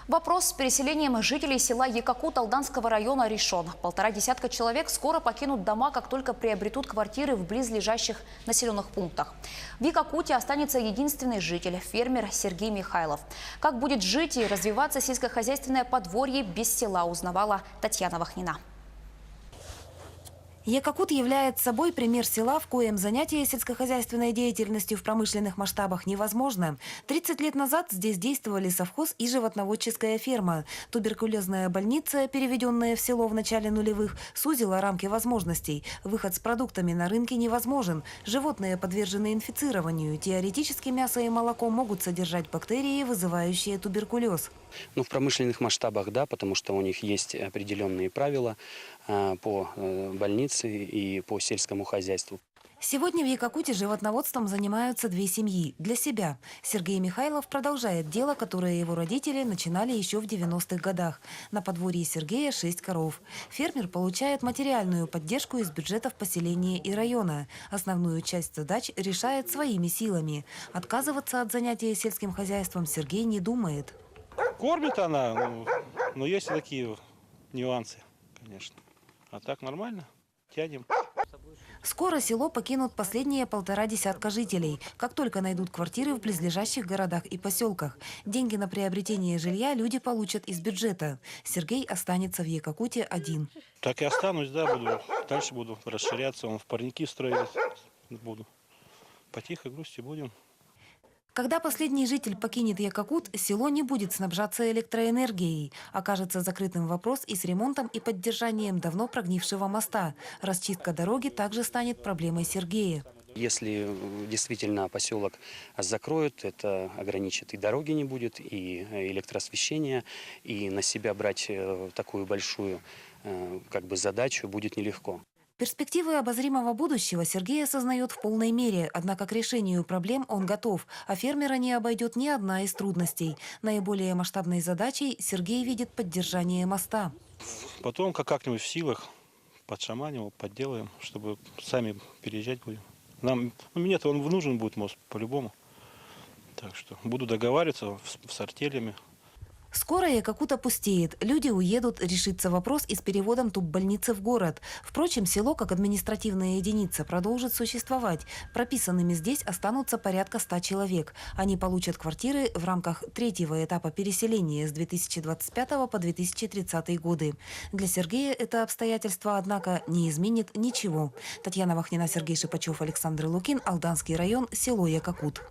Вопрос с переселением жителей села Якакут Алданского района решен. 1,5 десятка человек скоро покинут дома, как только приобретут квартиры в близлежащих населенных пунктах. В Якакуте останется единственный житель – фермер Сергей Михайлов. Как будет жить и развиваться сельскохозяйственное подворье без села, узнавала Татьяна Вахнина. Якакут является собой пример села, в коем занятие сельскохозяйственной деятельностью в промышленных масштабах невозможно. 30 лет назад здесь действовали совхоз и животноводческая ферма. Туберкулезная больница, переведенная в село в начале нулевых, сузила рамки возможностей. Выход с продуктами на рынке невозможен. Животные подвержены инфицированию. Теоретически мясо и молоко могут содержать бактерии, вызывающие туберкулез. В промышленных масштабах, да, потому что у них есть определенные правила по больнице и по сельскому хозяйству. Сегодня в Якакуте животноводством занимаются 2 семьи. Для себя. Сергей Михайлов продолжает дело, которое его родители начинали еще в 90-х годах. На подворье Сергея 6 коров. Фермер получает материальную поддержку из бюджетов поселения и района. Основную часть задач решает своими силами. Отказываться от занятия сельским хозяйством Сергей не думает. Кормит она, но есть и такие нюансы, конечно. А так нормально, тянем. Скоро село покинут последние 1,5 десятка жителей, как только найдут квартиры в близлежащих городах и поселках. Деньги на приобретение жилья люди получат из бюджета. Сергей останется в Якакуте один. Так и останусь, да, дальше буду расширяться, в парники строить буду. Потихо, грусти будем. Когда последний житель покинет Якакут, село не будет снабжаться электроэнергией. Окажется закрытым вопрос и с ремонтом и поддержанием давно прогнившего моста. Расчистка дороги также станет проблемой Сергея. Если действительно поселок закроют, это ограничит и дороги не будет, и электроосвещение, и на себя брать такую большую задачу будет нелегко. Перспективы обозримого будущего Сергей осознает в полной мере, однако к решению проблем он готов, а фермера не обойдет ни одна из трудностей. Наиболее масштабной задачей Сергей видит поддержание моста. Потом как-нибудь в силах подшаманим его, подделаем, чтобы сами переезжать будем. Мне-то он нужен будет мост по-любому. Так что буду договариваться с артелями. Скоро Якакут опустеет. Люди уедут, решится вопрос и с переводом туббольницы в город. Впрочем, село как административная единица продолжит существовать. Прописанными здесь останутся порядка 100 человек. Они получат квартиры в рамках 3-го этапа переселения с 2025 по 2030 годы. Для Сергея это обстоятельство, однако, не изменит ничего. Татьяна Вахнина, Сергей Шипачев, Александр Лукин, Алданский район, село Якакут.